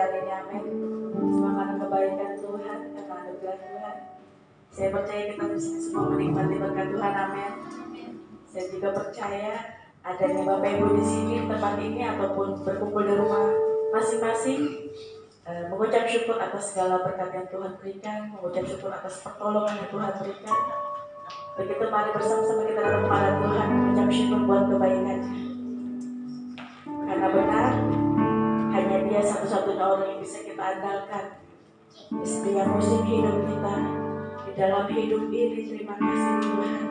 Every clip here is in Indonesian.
hari ini, amin. Semua karena kebaikan Tuhan, karena anugerah Tuhan. Saya percaya kita bisa semua menikmati berkat Tuhan, amin. Saya juga percaya adanya Bapak Ibu di sini, tempat ini, ataupun berkumpul di rumah masing-masing, mengucap syukur atas segala berkat yang Tuhan berikan, mengucap syukur atas pertolongan yang Tuhan berikan. Begitu mari bersama-sama kita datang kepada Tuhan, mengucap syukur buat kebaikannya. Karena benar, hanya Dia satu-satunya orang yang bisa kita andalkan di setiap musim hidup kita, di dalam hidup ini. Terima kasih Tuhan.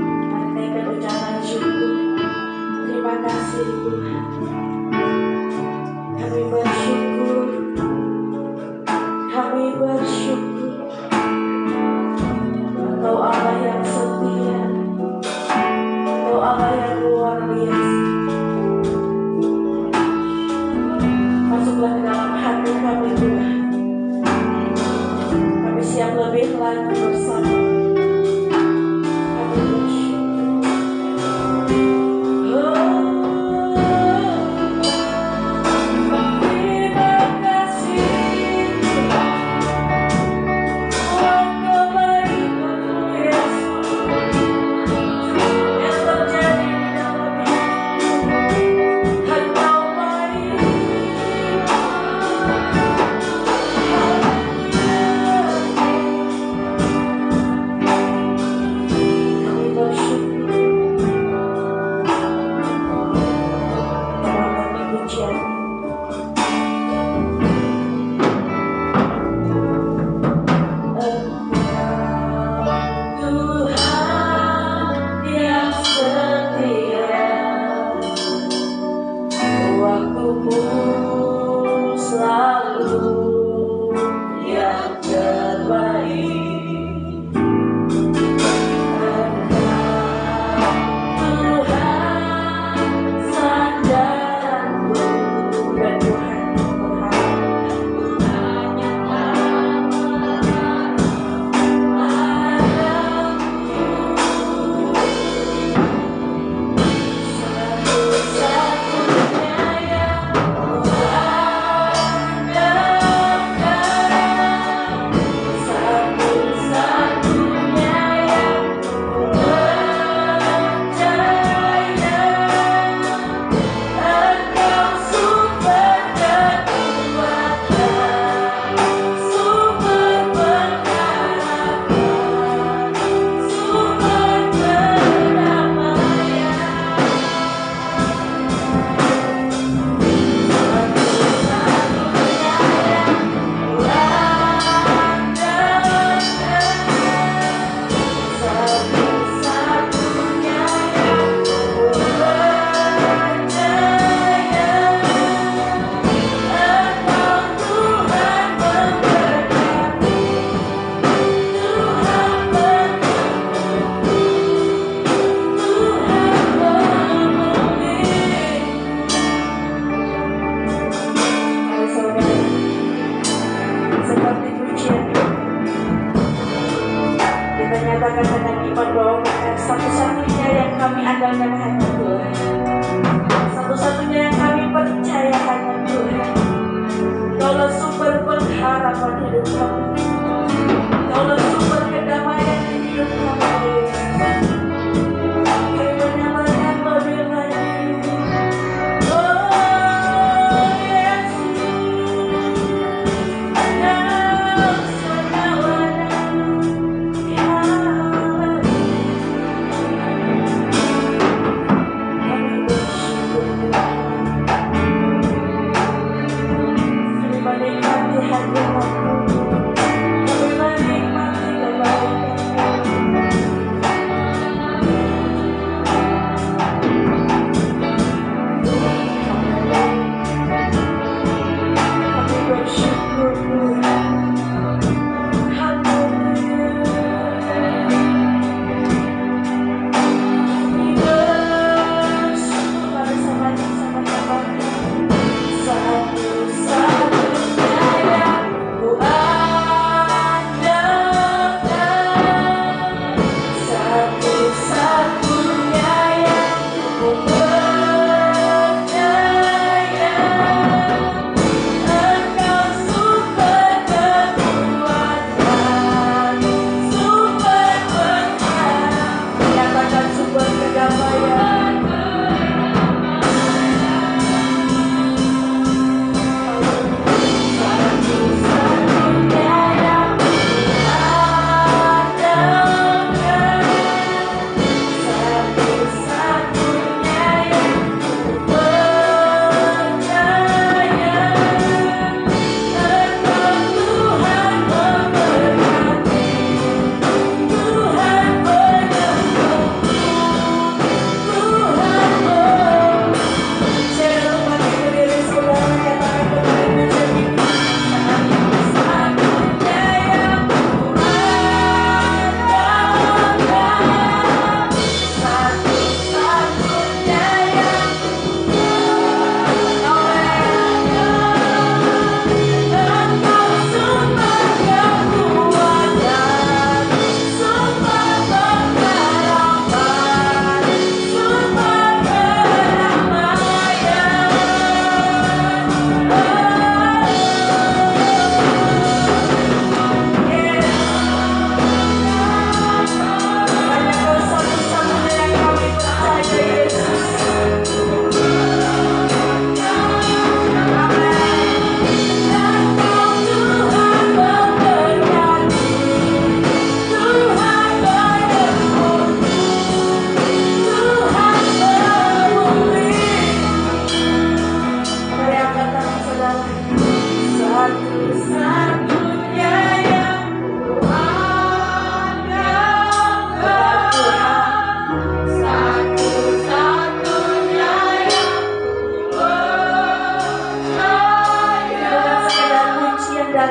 Mari naikkan ucapan syukur. Terima kasih Tuhan. Kami bersyukur. Kami bersyukur. Engkau Allah yang setia. Engkau Allah yang luar biasa. Masuklah ke dalam hati kami Tuhan. Kami siap lebih lagi bersama. Kami bersyukur. Terima kasih buat kebaikan-Mu Yesus yang terjadi di dalam hidup. Engkau baik. Kami bersyukur. Kami pujian. Tuhan yang setia, waktumu selalu yang terbaik. Tuhan sandaranku dan Tuhan satu-satunya yang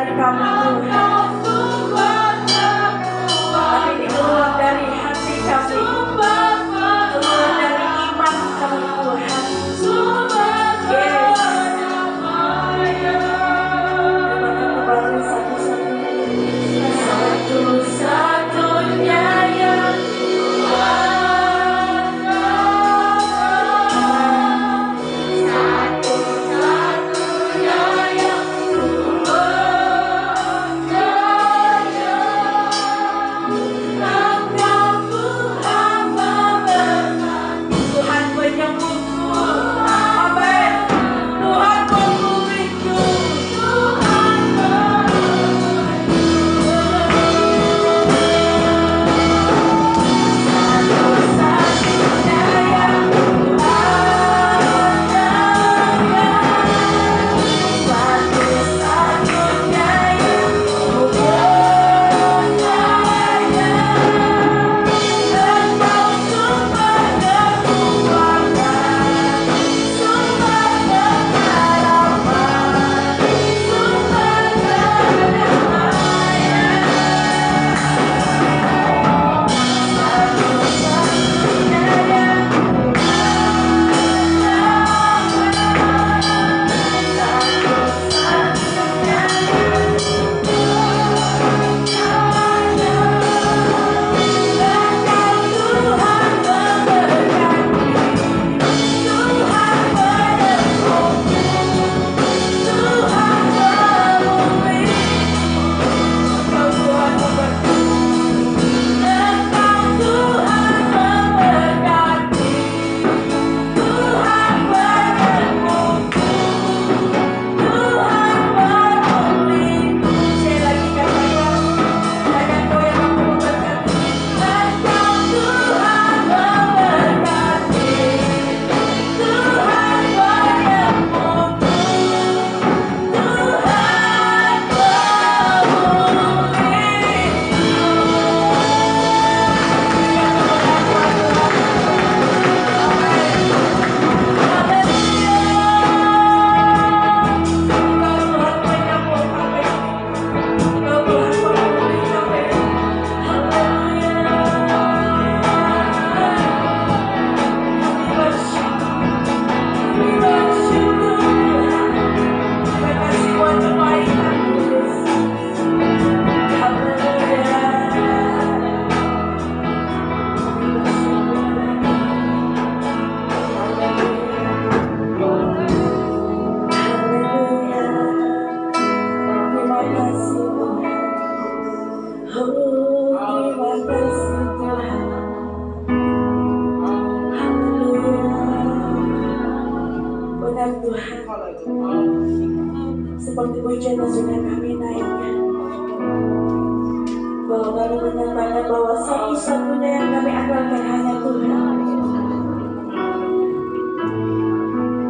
dari kami Tuhan, tapi keluar dari hati kami, keluar dari iman kami Tuhan. Satu-satunya yang seperti pujian yang sudah kami naikkan, bahwa kami menyatakan bahwa satu-satunya yang kami andalkan hanya Tuhan.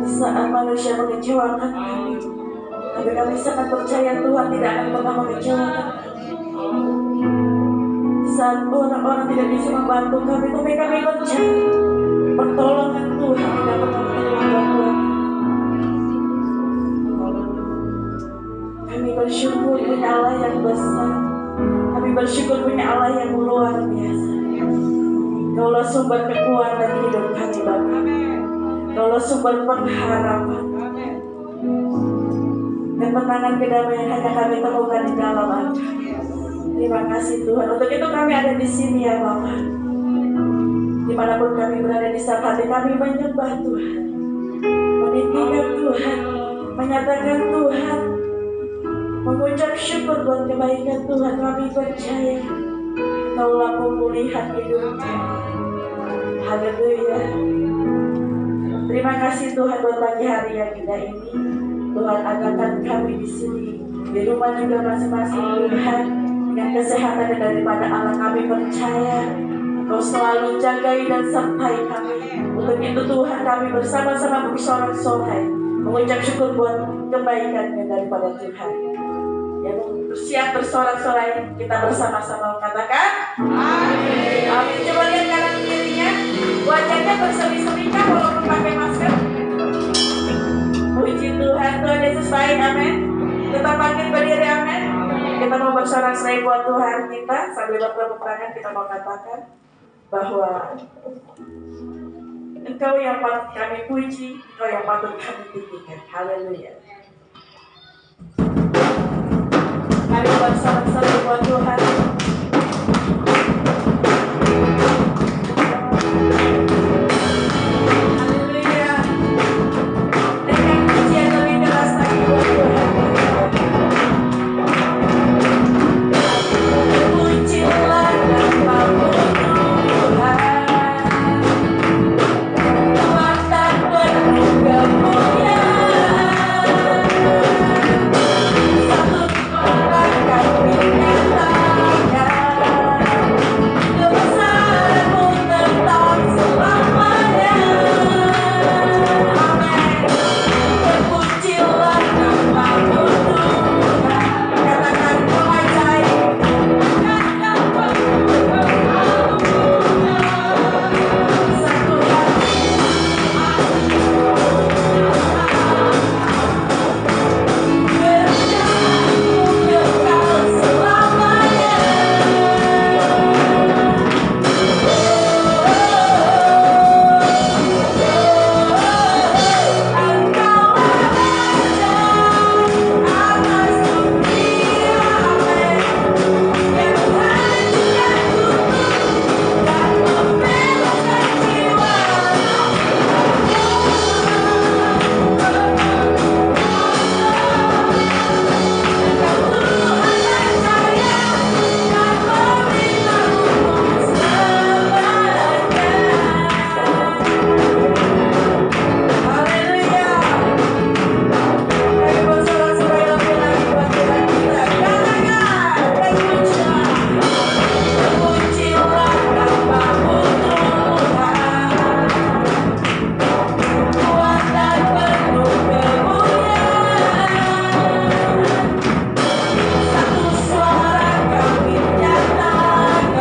Saat manusia mengecewakan kami, tapi kami sangat percaya Tuhan tidak akan pernah mengecewakan kami. Saat orang-orang tidak bisa membantu kami, tapi kami percaya pertolongan Tuhan tidak pernah terlambat Tuhan. Kami bersyukur punya Allah yang besar. Kami bersyukur punya Allah yang luar biasa. Kaulah sumber kekuatan hidup kami Bapa. Kaulah sumber pengharapan. Ketenangan kedamaian hanya kami temukan di dalam Engkau. Terima kasih Tuhan. Untuk itu kami ada di sini ya Bapa. Dimanapun kami berada di saat hati kami menyembah Tuhan, meninggikan Tuhan, menyatakan Tuhan, mengucap syukur buat kebaikan Tuhan. Kami percaya Kaulah pemulihan hidup kami. Haleluya. Terima kasih Tuhan buat pagi hari yang indah ini. Tuhan adakan kami di sini, di rumah juga masing-masing Tuhan, dengan kesehatan dan daripada Allah. Kami percaya Kau selalu jagai dan sertai kami. Untuk itu Tuhan kami bersama-sama bersorak-sorai mengucap syukur buat kebaikan-Nya daripada Tuhan. Yang siap bersorak-sorai, kita bersama-sama mengatakan amin. Amin. Coba lihat kanan kirinya, wajahnya berseri-seri kah walaupun pakai masker? Puji Tuhan, Tuhan Yesus baik, amin. Tetap bangkit berdiri, amin. kita mau bersorak-sorai buat Tuhan kita sambil bertepuk tangan, kita mau katakan bahwa Engkau yang patut kami puji, Engkau yang patut kami tinggikan. Haleluya. Mari bersorak-sorai buat Tuhan. Haleluya. Dengan pujian lebih keras lagi buat Tuhan. Pujilah namamu Tuhan. Tuhan penuh kemuliaan. Satu suara kami nyatakan kebesaran-Mu tetap selamanya. Amin. Terpujilah namamu Tuhan. Katakan Kau ajaib. Satu hati berjalan kekal selamanya. Engkau Raja atas dunia, amin. Yang hancurkan tubuh dan membebaskan jiwa. Engkau Tuhan yang jaya dan pemerintah umum selamanya. Haleluya. Mari bersorak-sorai lebih lagi buat Tuhan kita. Katakan, terpujilah. Terpujilah namamu Tuhan. Kuat dan penuh kemuliaan. Satu suara kami nyatakan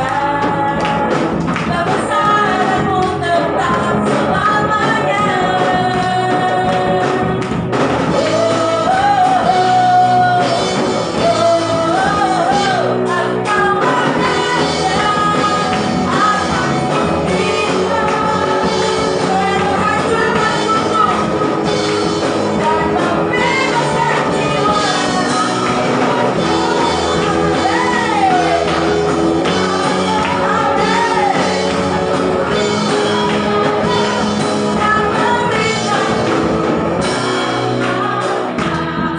kebesaran-Mu tetap selamanya. Engkau Raja atas dunia, menghancurkan tubuh dan membebaskan jiwa.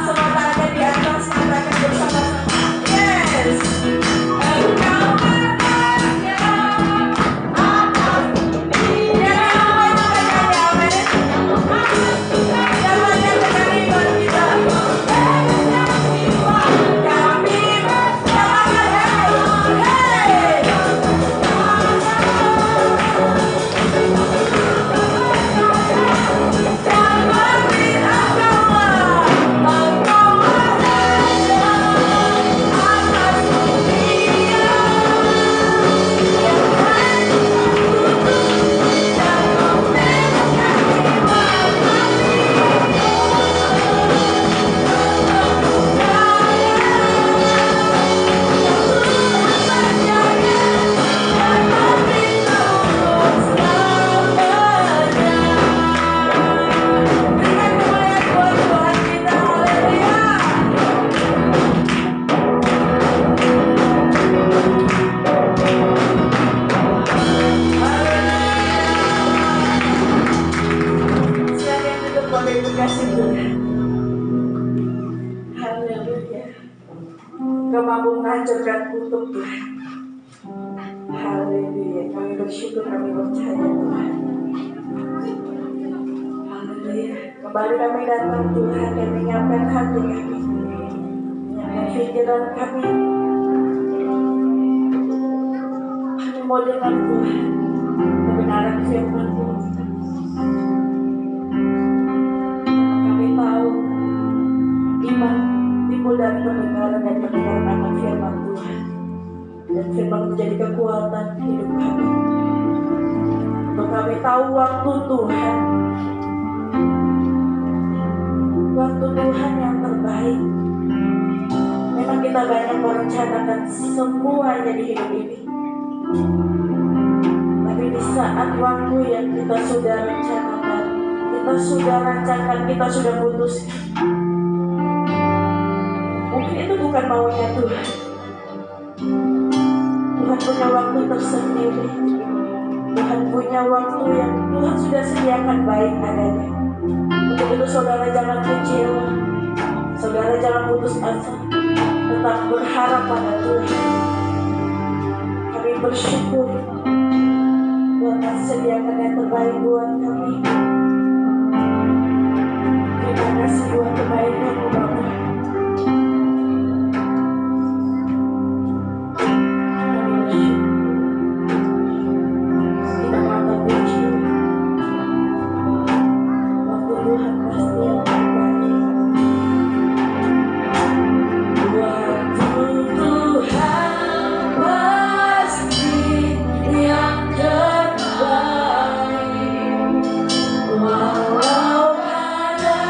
Semua tangan di atas, katakan bersama-sama. Yes. Engkau Raja atas dunia. Amin. Yang banyak dengan iman kita. Kami berjalan, hey. Dan beritakanlah Engkau Raja atas dunia. Yang hancurkan tubuh dan membebaskan jiwa. Kau mampu menghancurkan kutub Tuhan. Haleluya. Kami bersyukur, kami percaya Tuhan. Haleluya. Kembali kami datang Tuhan dan menyiapkan hati kami, menyiapkan pikiran kami. Kami mau dengar Tuhan kebenaran firman Tuhan. Kami tahu iman timbul dari pendengaran dan pendengaran akan firman Tuhan. Dan firman menjadi kekuatan hidup kami. Untuk kami tahu waktu Tuhan. Waktu Tuhan yang terbaik. Memang kita banyak merencanakan semuanya di hidup ini, tapi di saat waktu yang kita sudah rencanakan, kita sudah rancangkan, kita sudah putuskan, mungkin itu bukan maunya Tuhan. Tuhan punya waktu tersendiri. Tuhan punya waktu yang Tuhan sudah sediakan baik adanya. Untuk itu saudara jangan kecewa, saudara jangan putus asa, tetap berharap pada Tuhan. Kami bersyukur Tuhan telah sediakan yang terbaik buat kami. Terima kasih buat kebaikan-Mu Bapa. Walau ada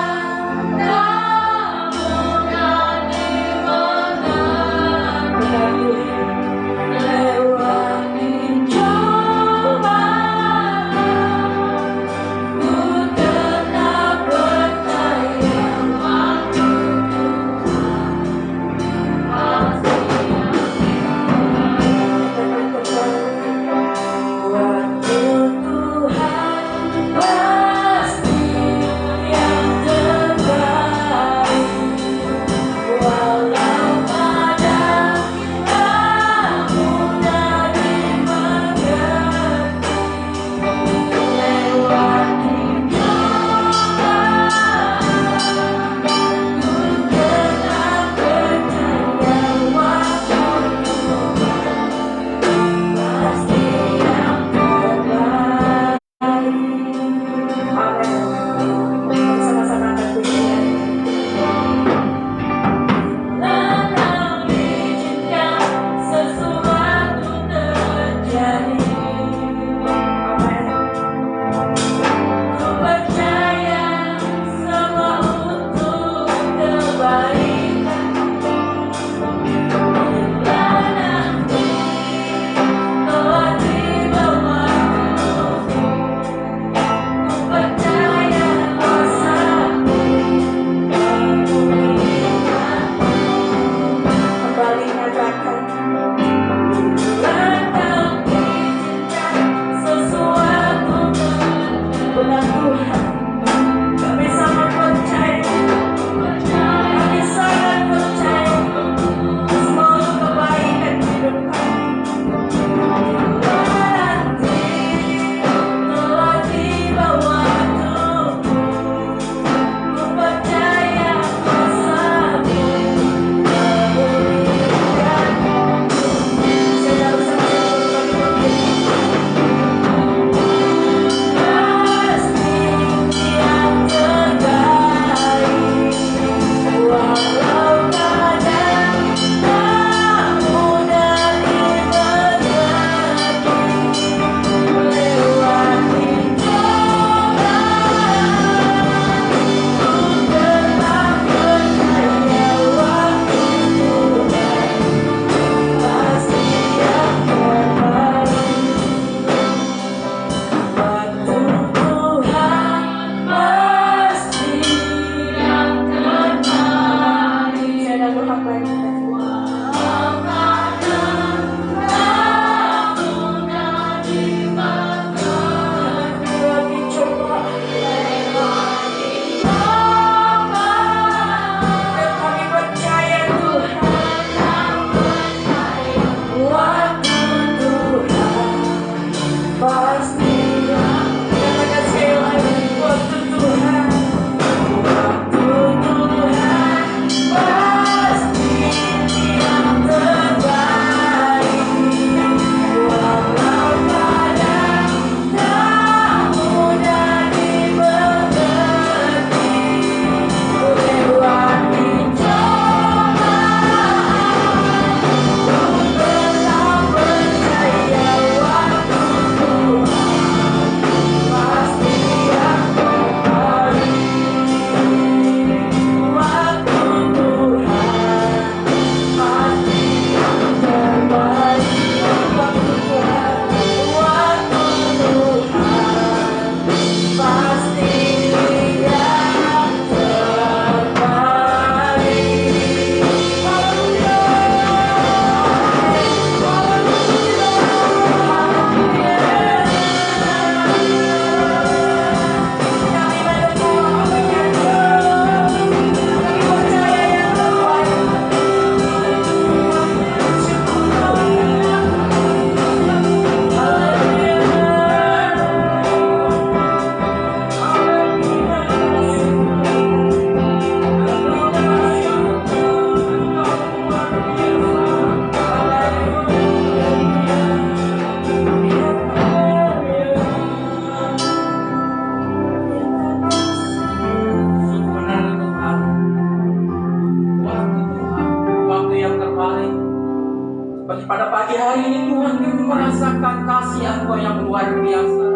pagi hari ini Tuhan, kami merasakan kasih Engkau yang luar biasa,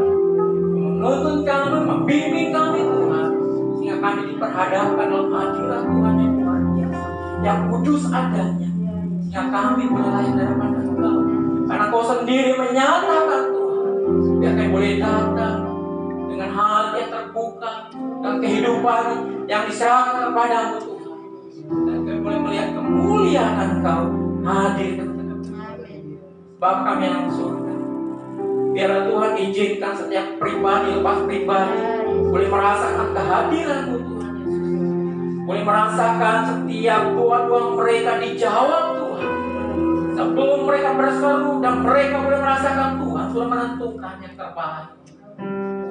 menuntun kami, membimbing kami Tuhan, sehingga kami diperhadapkan dalam hadirat Tuhan yang luar biasa, yang kudus adanya, sehingga kami boleh layak di hadapan Engkau, karena Engkau sendiri menyatakan Tuhan, biar kami boleh datang dengan hati yang terbuka dan kehidupan yang diserahkan kepadamu Tuhan, dan kami boleh melihat kemuliaan Engkau hadir di tengah-tengah. Bapa kami yang di surga, biarlah Tuhan izinkan setiap pribadi lepas pribadi boleh merasakan kehadiran-Mu Tuhan Yesus, boleh merasakan setiap doa-doa mereka dijawab Tuhan, sebelum mereka berseru dan mereka boleh merasakan Tuhan sudah menentukan yang terbaik.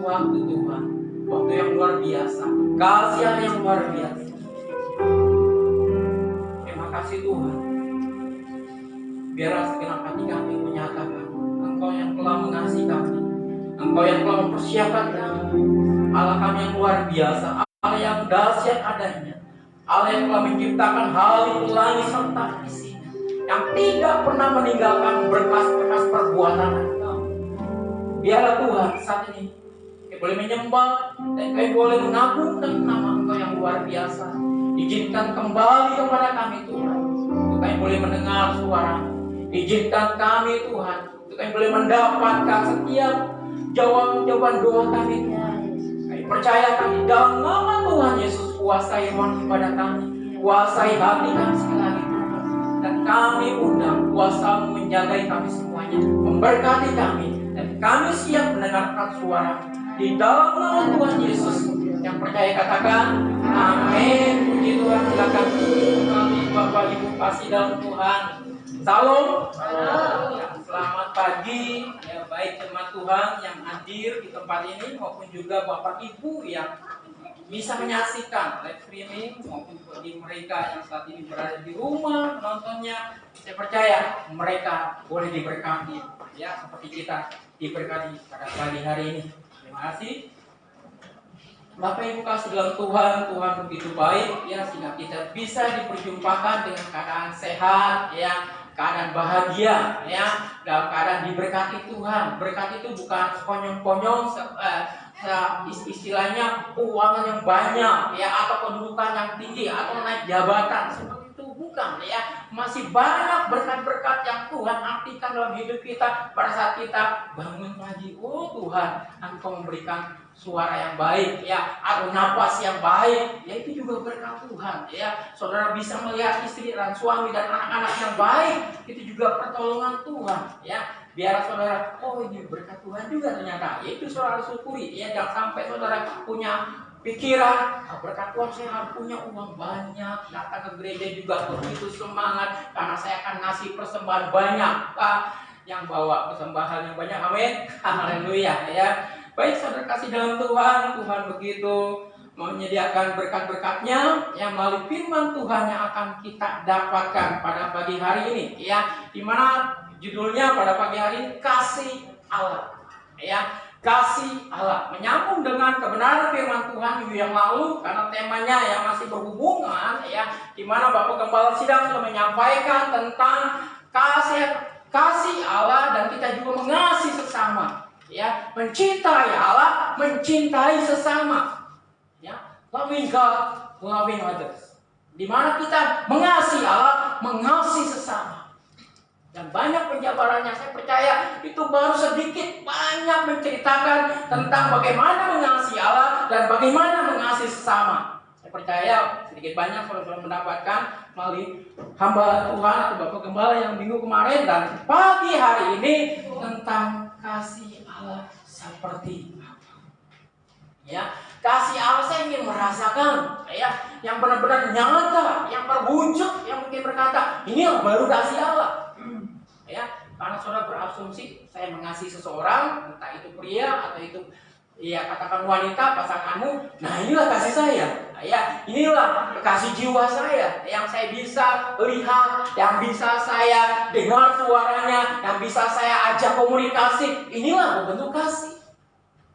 Waktu Tuhan, waktu yang luar biasa, kasih yang luar biasa. Terima kasih Tuhan. Biarlah segenap hati kami menyatakan Engkau yang telah mengasihi kami, Engkau yang telah mempersiapkan kami, Allah kami yang luar biasa, Allah yang dahsyat adanya, Allah yang telah menciptakan langit, langit serta isinya, yang tidak pernah meninggalkan berkas-berkas perbuatan Engkau. Biarlah Tuhan saat ini kami boleh menyembah dan kami boleh mengagungkan nama Engkau yang luar biasa. Izinkan kembali kepada kami Tuhan, untuk kami boleh mendengar suara. Izinkan kami Tuhan, untuk kami boleh mendapatkan setiap jawaban doa kami Tuhan. Kami percaya kami dalam nama Tuhan Yesus, kuasai ruang ibadah kami, kuasai hati kami sekali lagi Tuhan. Dan kami undang kuasa-Mu menjagai kami semuanya, memberkati kami, dan kami siap mendengarkan suara di dalam nama Tuhan Yesus. Yang percaya katakan amin. Puji Tuhan. Silakan kami Bapak Ibu kasih dalam Tuhan. Salam. Ya, selamat pagi ya, baik jemaat Tuhan yang hadir di tempat ini maupun juga Bapak Ibu yang bisa menyaksikan live streaming maupun bagi mereka yang saat ini berada di rumah menontonnya. Saya percaya mereka boleh diberkati ya, seperti kita diberkati pada pagi hari ini. Terima kasih. Bapak Ibu kasih dalam Tuhan, Tuhan begitu baik ya, sehingga kita bisa diperjumpakan dengan keadaan sehat ya, keadaan bahagia ya, dalam keadaan diberkati Tuhan. Berkat itu bukan sekonyong-konyong, istilahnya keuangan yang banyak ya, atau kedudukan yang tinggi, atau naik jabatan, seperti itu bukan ya. Masih banyak berkat-berkat yang Tuhan artikan dalam hidup kita pada saat kita bangun pagi. Oh Tuhan, Engkau memberikan suara yang baik ya, atau napas yang baik ya, itu juga berkat Tuhan ya. Saudara bisa melihat istri dan suami dan anak-anak yang baik, itu juga pertolongan Tuhan ya. Biar saudara, oh ini berkat Tuhan juga ternyata ya, itu saudara syukuri ya. Jangan sampai saudara punya pikiran, berkat Tuhan saya harus punya uang banyak, datang ke gereja juga begitu semangat karena saya akan ngasih persembahan banyak. Yang bawa persembahan yang banyak, amin, haleluya ya. Baik saudara kasih dalam Tuhan, Tuhan begitu menyediakan berkat-berkatnya yang melalui firman Tuhan yang akan kita dapatkan pada pagi hari ini ya, dimana judulnya pada pagi hari ini kasih Allah ya. Kasih Allah menyambung dengan kebenaran firman Tuhan minggu yang lalu, karena temanya yang masih berhubungan ya, di mana Bapak Gembala Sidang sudah menyampaikan tentang kasih Allah dan kita juga mengasihi sesama ya, mencintai Allah, mencintai sesama ya, loving God, loving others, di mana kita mengasihi Allah, mengasihi sesama. Dan banyak penjabarannya, saya percaya itu baru sedikit banyak menceritakan tentang bagaimana mengasihi Allah dan bagaimana mengasihi sesama. Saya percaya sedikit banyak saudara mendapatkan melalui hamba Tuhan atau Bapak Gembala yang minggu kemarin dan pagi hari ini tentang kasih Allah seperti apa. Ya, kasih Allah saya ingin merasakan ya, yang benar-benar nyata, yang terwujud, yang mungkin berkata ini baru kasih Allah. Ya, karena saudara berasumsi saya mengasihi seseorang, entah itu pria atau itu ya katakan wanita, pasanganmu, nah inilah kasih saya ya, inilah kasih jiwa saya yang saya bisa lihat, yang bisa saya dengar suaranya, yang bisa saya ajak komunikasi, inilah bentuk kasih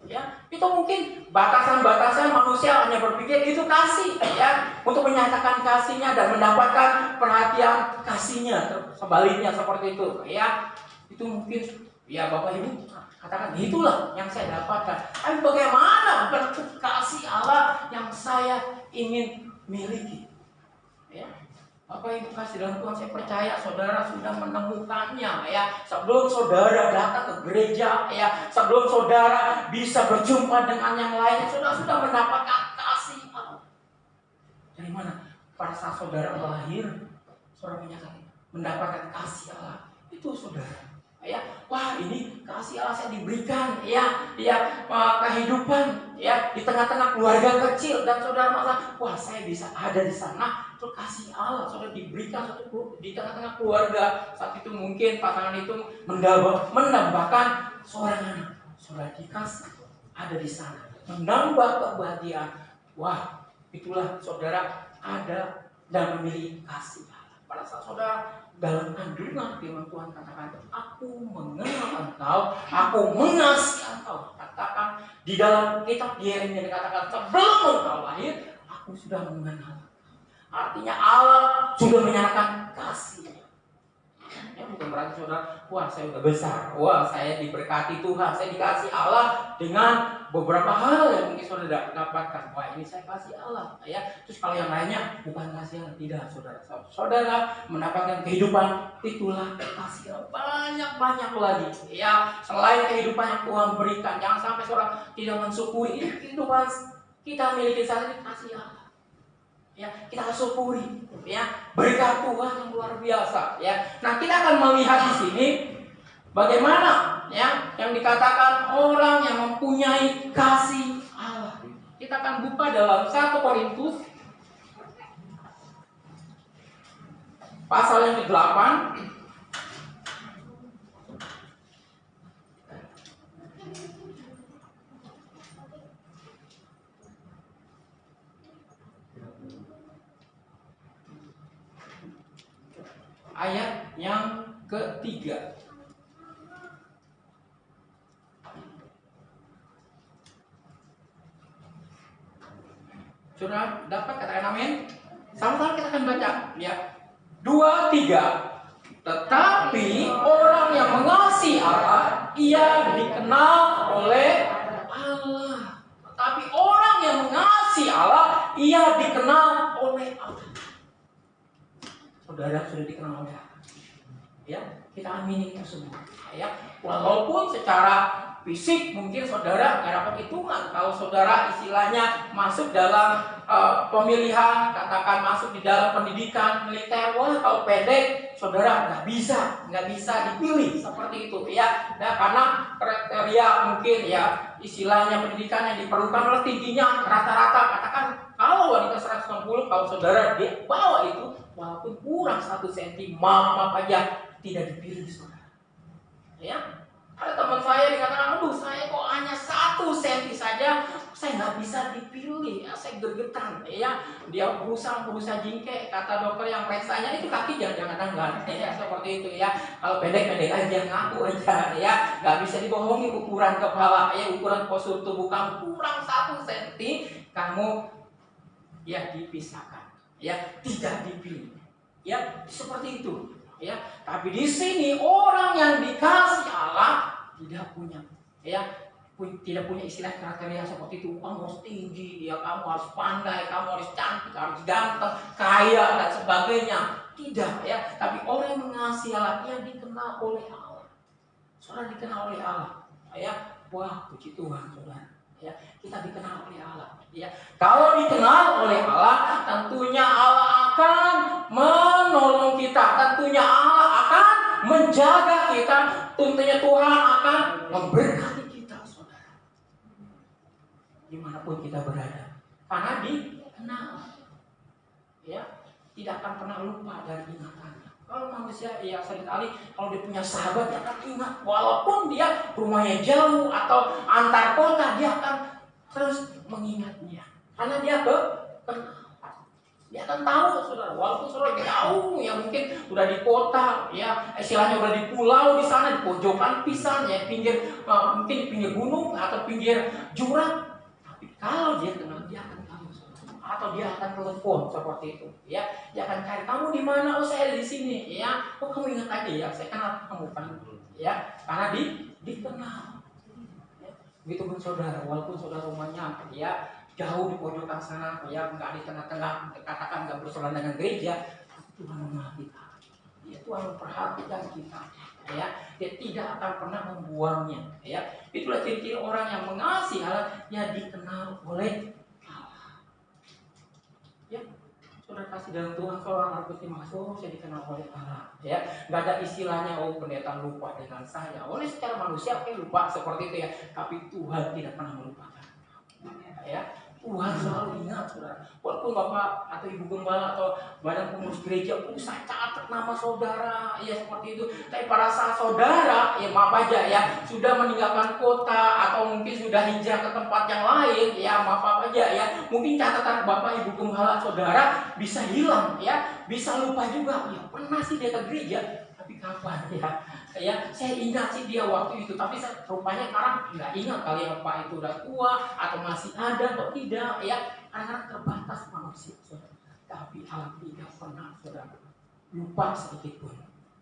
ya. Itu mungkin batasan-batasan manusia hanya berpikir itu kasih ya, untuk menyatakan kasihnya dan mendapatkan perhatian kasihnya. Sebaliknya seperti itu, ya. Itu mungkin, ya Bapak Ibu katakan itulah yang saya dapatkan. Tapi bagaimana bentuk kasih Allah yang saya ingin miliki? Ya. Bapak Ibu kasih dalam Tuhan, saya percaya saudara sudah menemukannya, ya. Sebelum saudara datang ke gereja, ya, sebelum saudara bisa berjumpa dengan yang lain, saudara sudah mendapatkan kasih Allah. Dari mana? Pada saat saudara lahir, saudara menyatakan mendapatkan kasih Allah. Itu saudara. Ya, wah ini kasih Allah saya diberikan, ya, kehidupan, ya, di tengah-tengah keluarga kecil dan saudara merasa, wah saya bisa ada di sana. Itu kasih Allah, saudara diberikan satu di tengah-tengah keluarga. Saat itu mungkin pasangan itu menambahkan seorang anak, saudara dikasih ada di sana, menambah kebahagiaan. Wah, itulah saudara ada dan memiliki kasih Allah. Pada saat saudara dalam kandungan firman Tuhan katakan, aku mengenal engkau, aku mengasihi engkau. Katakan di dalam kitab Yeremia dikatakan, sebelum engkau lahir, aku sudah mengenal. Artinya Allah sudah menyatakan kasih. Ya, bukan berarti saudara, wah saya udah besar, wah saya diberkati Tuhan, saya dikasih Allah dengan beberapa hal yang mungkin saudara dapatkan. Wah ini saya kasih Allah, ya. Terus kalau yang lainnya bukan kasih Allah, tidak saudara. Saudara mendapatkan kehidupan, itulah kasih Allah. Banyak lagi, ya. Selain kehidupan yang Tuhan berikan, jangan sampai saudara tidak mensyukuri kehidupan kita miliki saat ini kasih Allah. Ya, kita syukuri, ya, berkat Tuhan yang luar biasa, ya. Nah, kita akan melihat di sini bagaimana, ya, yang dikatakan orang yang mempunyai kasih Allah. Kita akan buka dalam 1 Korintus pasal yang ke-8. Ayat yang ke-3. Saudara dapat katakan amin? Sama-sama kita akan baca, ya. 2, 3. Tetapi orang yang mengasihi Allah, ia dikenal oleh Allah. Tetapi orang yang mengasihi Allah, ia dikenal oleh Allah. Saudara sudah dikenal oleh Allah, ya, kita amini tersebut, ya. Walaupun secara fisik mungkin saudara nggak dapat hitungan. Kalau saudara istilahnya masuk dalam pemilihan, katakan masuk di dalam pendidikan militer, wah kalau pendek saudara nggak bisa dipilih seperti itu, ya. Nah, karena kriteria mungkin, ya, istilahnya pendidikan yang diperlukan adalah tingginya rata-rata, katakan kalau wanita 160, kalau saudara di bawah itu walaupun kurang 1 cm, maaf aja tidak dipilih saudara, ya. Ada teman saya dikatakan, aduh saya kok hanya 1 cm saja, saya nggak bisa dipilih, ya, saya gergetan, ya. Dia berusaha jingkek, kata dokter yang periksanya itu kaki jangan-jangan, ya, seperti itu, ya. Kalau pendek-pendek aja, ngaku aja, ya, nggak bisa dibohongi ukuran kepala, ya, ukuran postur tubuh kamu kurang 1 cm, kamu, ya, dipisahkan, ya, tidak dipilih, ya, seperti itu. Ya, tapi di sini orang yang dikasih Allah tidak punya, ya, tidak punya istilah kriteria seperti itu. Kamu harus tinggi, ya, kamu harus pandai, kamu harus cantik, harus ganteng, kaya dan sebagainya. Tidak, ya. Tapi orang yang mengasihi Allah, dia dikenal oleh Allah. Saudara dikenal oleh Allah, ya. Wah, puji Tuhan, saudara. Ya, kita dikenal oleh Allah. Ya, kalau dikenal oleh Allah, tentunya Allah akan menolong kita, tentunya Allah akan menjaga kita, tentunya Tuhan akan memberkati kita, saudara. Dimanapun kita berada, karena dikenal, ya, tidak akan pernah lupa dari ingatannya. Kalau manusia, ya, seringkali kalau dia punya sahabat, dia akan ingat, walaupun dia rumahnya jauh atau antar kota, dia akan terus mengingatnya, karena dia dia akan tahu, saudara, walaupun saudara jauh, ya, mungkin udah di kota, ya, istilahnya udah di pulau di sana, di pojokan pisan, ya, mungkin di pinggir gunung atau pinggir jurang, tapi kalau dia kenal, dia akan tahu, saudara, atau dia akan telepon seperti itu, ya. Dia akan cari, kamu di mana? Oh, saya di sini, ya. Oh, kamu ingat aja ya, saya kenal kamu kan, ya. Karena dikenal. Ya. Begitupun saudara, walaupun saudara rumahnya, ya, jauh di pojokan sana, ya, nggak di tengah-tengah, katakan nggak bersebelahan dengan gereja, Tuhan mengenal kita. Ya, Tuhan memperhatikan kita. Ya, dia tidak akan pernah membuangnya. Ya, itulah ciri-ciri orang yang mengasihi Allah, ya dikenal oleh Allah. Ya, saudara kasih dalam Tuhan, kalau orang harus dimaksud, saya dikenal oleh Allah. Ya, nggak ada istilahnya, oh pendeta lupa dengan saya. Oleh secara manusia, lupa seperti itu ya. Tapi Tuhan tidak pernah melupakan. Ya, Tuhan selalu ingat, saudara. Walaupun Bapak atau Ibu Gembala atau badan pengurus gereja, saya catat nama saudara, ya seperti itu. Tapi pada saat saudara, ya maaf aja ya, sudah meninggalkan kota atau mungkin sudah hijrah ke tempat yang lain, ya maaf aja ya. Mungkin catatan Bapak Ibu Gembala saudara bisa hilang, ya, bisa lupa juga. Ya pernah sih dia ke gereja, tapi kapan ya? Ya, saya ingat sih dia waktu itu, tapi rupanya sekarang nggak ingat kali apa itu udah tua atau masih ada atau tidak, ya, karena terbatas manusia, saudara. Tapi Allah tidak pernah, saudara, lupa sedikit pun.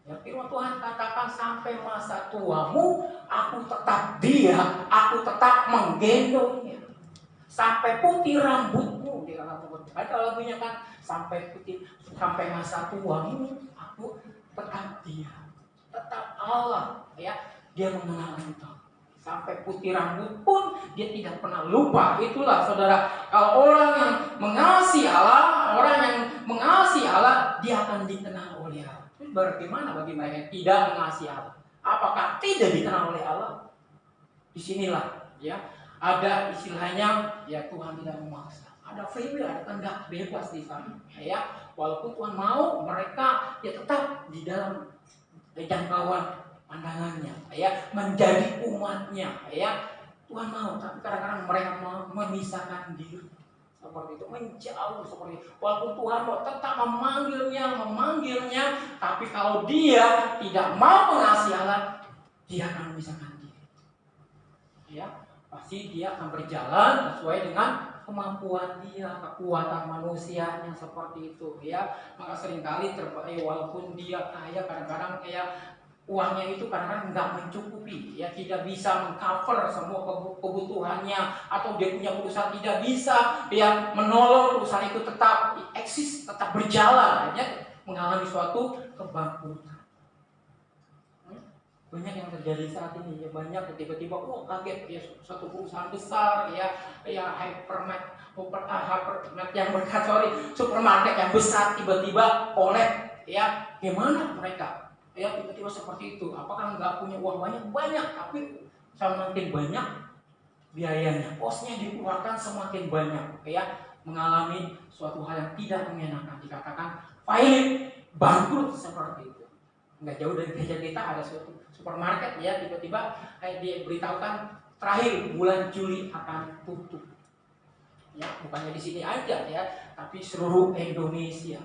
Ya, firman Tuhan katakan sampai masa tuamu, aku tetap dia, aku tetap menggendongnya. Sampai putih rambutmu, di dalam ada lagunya kan, sampai putih, sampai masa tuamu, aku tetap dia. Tetap Allah, ya, dia mengenal engkau. Sampai putih rambut pun dia tidak pernah lupa. Itulah saudara, kalau orang yang mengasihi Allah, orang yang mengasihi Allah, dia akan dikenal oleh Allah. Itu bagaimana bagi mereka yang tidak mengasihi Allah? Apakah tidak dikenal oleh Allah? Disinilah, ya, ada istilahnya, ya Tuhan tidak memaksa. Ada free will, ada kehendak bebas di sana, ya. Walaupun Tuhan mau mereka ya tetap di dalam jangkauan pandangannya, ya, menjadi umatnya, ya. Tuhan mau, tapi kadang-kadang mereka memisahkan diri seperti itu, menjauh seperti itu. Walaupun Tuhan mau tetap memanggilnya, tapi kalau dia tidak mau mengasihi Allah, dia akan memisahkan diri. Ya, pasti dia akan berjalan sesuai dengan kemampuan dia, kekuatan manusianya seperti itu, ya. Maka seringkali walaupun dia kaya, kadang-kadang kayak uangnya itu kadang-kadang nggak mencukupi, ya, tidak bisa mengcover semua kebutuhannya, atau dia punya perusahaan tidak bisa dia menolong perusahaan itu tetap eksis, tetap berjalan, ya, mengalami suatu kebangkrutan. Banyak yang terjadi saat ini, ya, banyak tiba-tiba kaget, ya, suatu perusahaan besar, ya supermarket yang besar tiba-tiba oleh, ya, gimana mereka, ya, tiba-tiba seperti itu. Apakah nggak punya uang banyak, tapi semakin banyak biayanya, kosnya dikeluarkan semakin banyak, ya, mengalami suatu hal yang tidak mengenakan, dikatakan failing, bangkrut seperti itu. Nggak jauh dari gereja kita ada suatu supermarket, ya, tiba-tiba dia beritahukan terakhir bulan Juli akan tutup. Ya, bukannya di sini aja, ya, tapi seluruh Indonesia.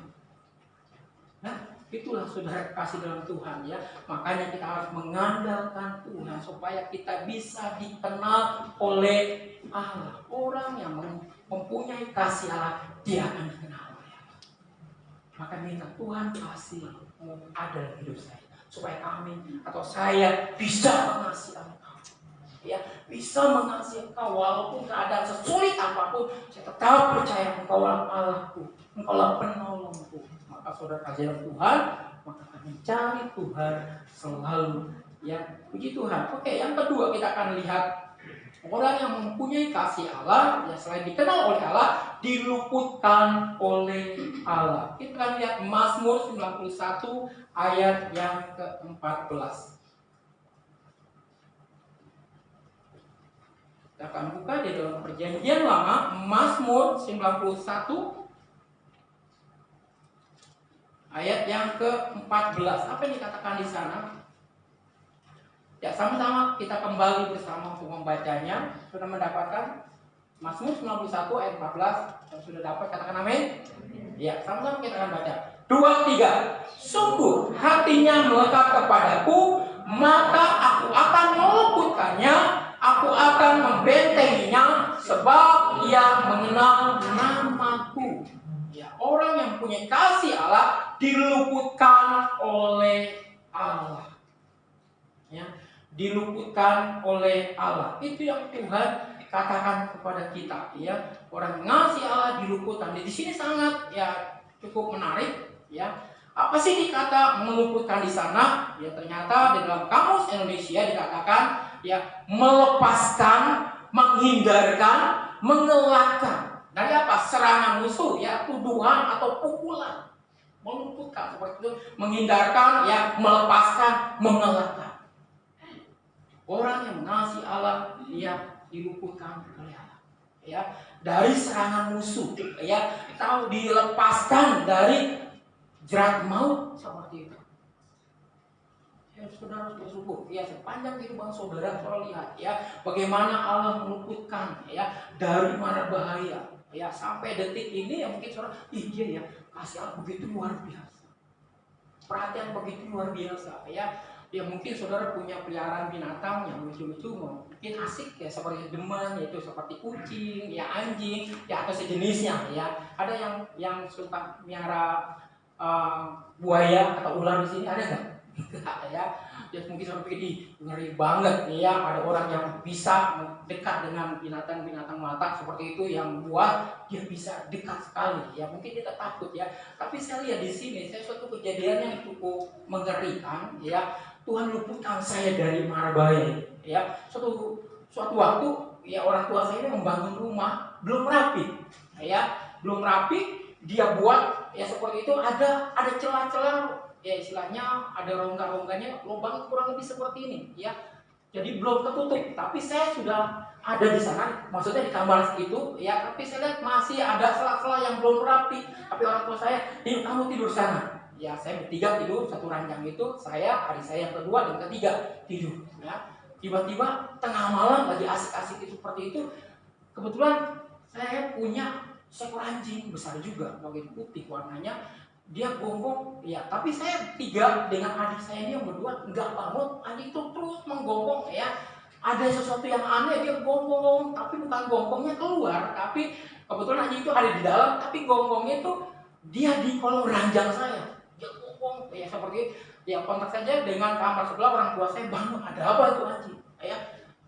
Nah, itulah saudara kasih dalam Tuhan, ya. Makanya kita harus mengandalkan Tuhan supaya kita bisa dikenal oleh Allah. Orang yang mempunyai kasih Allah, dia akan dikenal oleh Allah. Maka minta Tuhan kasih ada dalam hidup saya, supaya kami atau saya bisa mengasihi engkau, ya, bisa mengasihi engkau walaupun keadaan sesulit apapun. Saya tetap percaya engkau lah Allahku, engkau lah penolongku. Maka saudara kasih dalam Tuhan, maka kami cari Tuhan selalu, ya, puji Tuhan. Oke, yang kedua kita akan lihat orang yang mempunyai kasih Allah, ya, selain dikenal oleh Allah, diluputkan oleh Allah. Kita akan lihat Mazmur 91 ayat yang ke-14. Kita akan buka di dalam Perjanjian Lama, Mazmur 91 ayat yang ke-14. Apa yang dikatakan di sana? Ya, sama-sama kita kembali bersama untuk membacanya. Sudah mendapatkan Mazmur 91 ayat 14? Yang sudah dapat katakan amin. Ya, sama-sama kita akan baca. 2, 3. Sungguh hatinya melekat kepadaku, maka aku akan meluputkannya, aku akan membentenginya, sebab ia mengenal namaku. Orang yang punya kasih Allah diluputkan oleh Allah. Ya, diluputkan oleh Allah. Itu yang Tuhan katakan kepada kita, ya. Orang ngasih Allah diluputkan. Di sini sangat ya cukup menarik, ya. Apa sih dikata meluputkan di sana? Ya ternyata di dalam kamus Indonesia dikatakan ya melepaskan, menghindarkan, mengelakkan dari apa? Serangan musuh, ya, tuduhan atau pukulan. Meluputkan seperti itu, menghindarkan, ya, melepaskan, mengelakkan. Orang yang mengasihi Allah, dia diluputkan oleh Allah, ya, dari serangan musuh, ya, tahu dilepaskan dari jerat maut seperti itu. Ya, saudara bersyukur, ya, sepanjang kehidupan saudara lihat, ya, bagaimana Allah meluputkan, ya, dari mara bahaya, ya, sampai detik ini, ya, mungkin saudara, iya ya, kasih Allah begitu luar biasa, perhatian begitu luar biasa, ya. Ya mungkin saudara punya peliharaan binatang yang lucu-lucu, mungkin asik ya, seperti deman, yaitu seperti kucing, ya, anjing, ya, atau sejenisnya, ya. Ada yang suka miara buaya atau ular di sini, ada nggak? Ya, ya mungkin saudara pikir ngeri banget, ya. Ada orang yang bisa dekat dengan binatang-binatang mata seperti itu, yang buat dia bisa dekat sekali, ya. Mungkin kita takut, ya. Tapi saya lihat di sini, saya suatu kejadian yang cukup mengerikan, ya. Tuhan luputkan saya dari mara bahaya, ya. Suatu waktu, ya, orang tua saya ini membangun rumah belum rapi, ya, belum rapi. Dia buat ya seperti itu, ada celah-celah, ya, istilahnya ada rongga-rongganya, lubang kurang lebih seperti ini, ya. Jadi belum tertutup, tapi saya sudah ada di sana, maksudnya di kamar itu, ya. Tapi saya lihat masih ada celah-celah yang belum rapi. Tapi orang tua saya, kamu tidur sana. Ya, saya bertiga tidur satu ranjang itu, saya, adik saya yang kedua dan ketiga tidur, ya. Tiba-tiba tengah malam lagi asik-asik itu seperti itu, kebetulan saya punya seekor anjing besar juga, bagian putih warnanya, dia gonggong, ya. Tapi saya tiga dengan adik saya ini yang berdua nggak bangun, anjing itu terus menggonggong, ya. Ada sesuatu yang aneh, dia gonggong, tapi bukan gonggongnya keluar, tapi kebetulan anjing itu ada di dalam, tapi gonggongnya itu dia di kolong ranjang saya, dia gonggong, ya, seperti ya. Kontak saja dengan kamar sebelah, orang tua saya bangun, ada apa itu anjing, ya.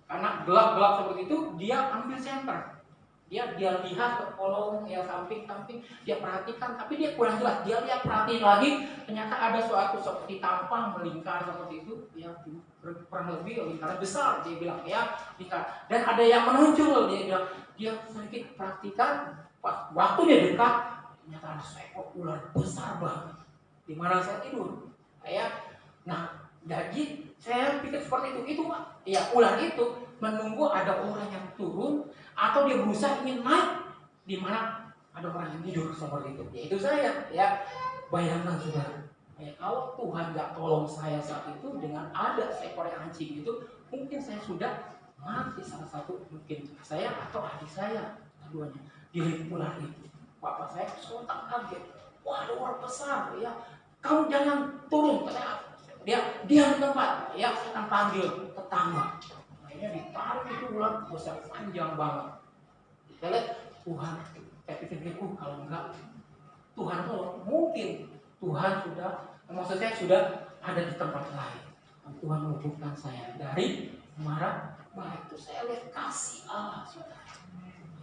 Karena gelap-gelap seperti itu, dia ambil senter. Dia lihat ke kolong, ya, samping-samping, dia perhatikan, tapi dia kurang jelas. Dia lihat, perhatiin lagi, ternyata ada suatu seperti tampang melingkar seperti itu, ya, kurang lebih lingkaran besar, dia bilang, ya, lingkar. Dan ada yang menonjol, dia bilang, dia sedikit perhatikan, pas waktu dia dekat, ternyata ada seekor ular besar banget di mana saya tidur, ya. Nah, jadi saya pikir seperti itu Pak, ya, ular itu menunggu ada orang yang turun atau dia berusaha ingin naik di mana ada orang yang tidur seperti itu. Ya, itu saya, ya. Bayangkan saudara, ya, kalau Tuhan nggak tolong saya saat itu dengan ada seekor anjing itu, mungkin saya sudah mati, salah satu mungkin saya atau adik saya, keduanya dililit ular itu. Bapak saya sontak kaget, wah, ada ular besar, ya, kamu jangan turun, katanya. Dia diam di tempat, ya, saya akan panggil tetangga. Akhirnya ditarik itu ular besar panjang banget. Saya lihat Tuhan, saya pikir kalau enggak Tuhan tolong, mungkin Tuhan sudah, maksud saya sudah ada di tempat lain. Tuhan meluputkan saya dari mara bahaya itu. Saya lihat kasih Allah, saudara,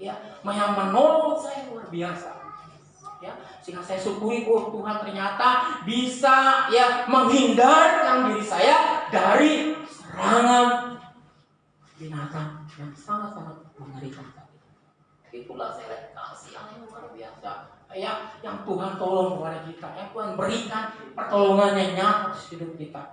ya, yang menolong saya luar biasa, ya, sehingga saya syukuri, oh, Tuhan ternyata bisa, ya, menghindarkan diri saya dari serangan binatang yang sangat-sangat mengerikan. Itulah saya lihat kasih Allah yang luar biasa, ya, yang Tuhan tolong kepada kita, yang Tuhan berikan pertolongannya nyata di hidup kita.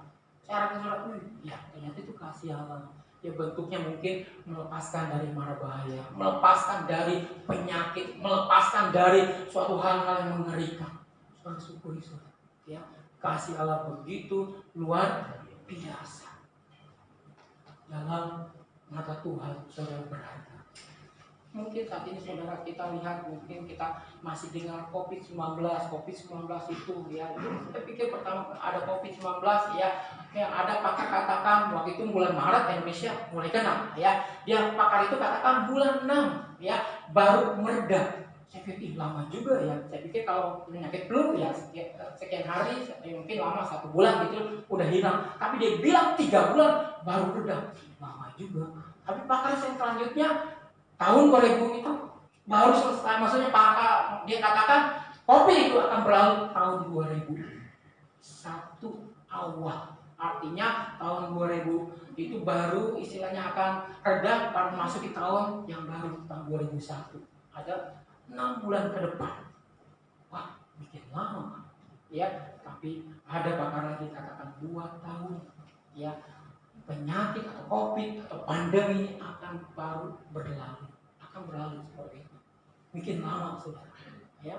Saya harapkan, ya, ternyata itu kasih Allah. Ya, bentuknya mungkin melepaskan dari mara bahaya, melepaskan dari penyakit, melepaskan dari suatu hal-hal yang mengerikan. Saudara syukuri, saudara, ya, kasih Allah begitu luar biasa. Dalam mata Tuhan saudara berharga. Mungkin saat ini saudara kita lihat, mungkin kita masih dengar COVID-19 itu, ya. Saya pikir pertama ada COVID-19, ya, yang ada pakar katakan waktu itu bulan Maret Indonesia mulai kena, ya. Dia pakar itu katakan bulan 6, ya, baru mereda. Saya pikir lama juga ya. Saya pikir kalau penyakit flu ya sekian hari, mungkin lama 1 bulan gitu udah hilang. Tapi dia bilang 3 bulan baru reda. Lama juga. Tapi pakar yang selanjutnya tahun 2000 itu baru selesai. Maksudnya pakar dia katakan COVID itu akan berlalu tahun 2001 awal. Artinya tahun 2000 itu baru istilahnya akan reda baru masuk di tahun yang baru, tahun 2001. Ada 6 bulan ke depan. Wah, bikin lama. Ya, tapi ada pakar lagi katakan 2 tahun. Ya, penyakit atau COVID atau pandemi akan baru berlalu. Akan berlalu seperti itu. Bikin lama saudara. Ya.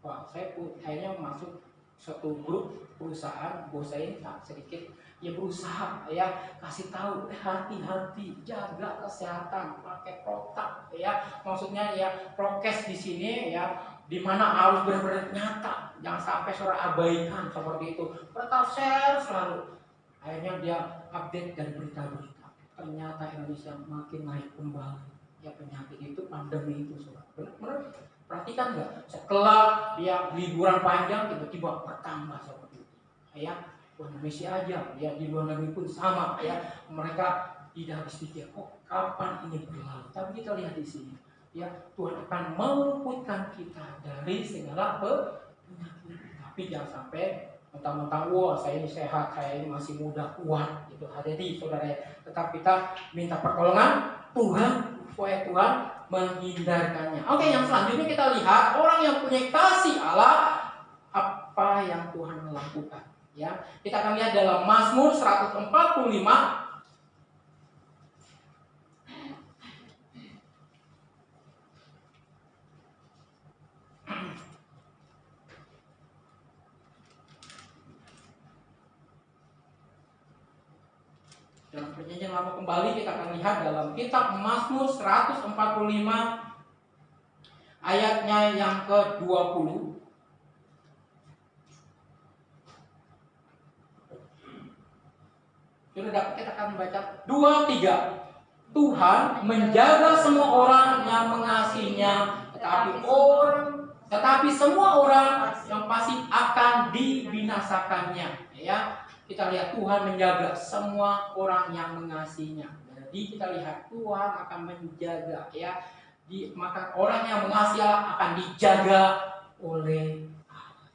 Wah, saya kayaknya masuk suatu grup perusahaan, bos saya sedikit ya berusaha ya kasih tahu hati-hati, jaga kesehatan, pakai protap ya, maksudnya ya prokes di sini ya, dimana harus benar-benar nyata, jangan sampai saudara abaikan seperti itu. Mereka share selalu, akhirnya dia update dari berita-berita, ternyata Indonesia makin naik kembali ya penyakit itu, pandemi itu saudara. Benar-benar perhatikan nggak? Setelah dia liburan panjang tiba-tiba bertambah seperti itu. Ya, Indonesia aja, ya di luar negeri pun sama ya. Mereka tidak habis pikir, oh kapan ini berlalu? Tapi kita lihat di sini, ya Tuhan akan meluputkan kita dari segala penyakit. Tapi jangan sampai mentang-mentang wah saya ini sehat, saya ini masih muda, kuat gitu. Hati-hati saudara ya. Tetap kita minta pertolongan Tuhan supaya Tuhan menghindarkannya. Oke, yang selanjutnya kita lihat orang yang punya kasih Allah, apa yang Tuhan lakukan. Ya, kita akan lihat dalam Mazmur 145 dalam perjanjian lama kembali kita akan lihat dalam kitab Mazmur 145 ayatnya yang ke-20. Sudah dapat, kita akan membaca 2-3. Tuhan menjaga semua orang yang mengasihinya, tetapi semua orang yang pasti akan dibinasakannya. Ya, kita lihat Tuhan menjaga semua orang yang mengasihinya. Jadi kita lihat Tuhan akan menjaga ya. Maka orang yang mengasihi Allah akan dijaga oleh Allah.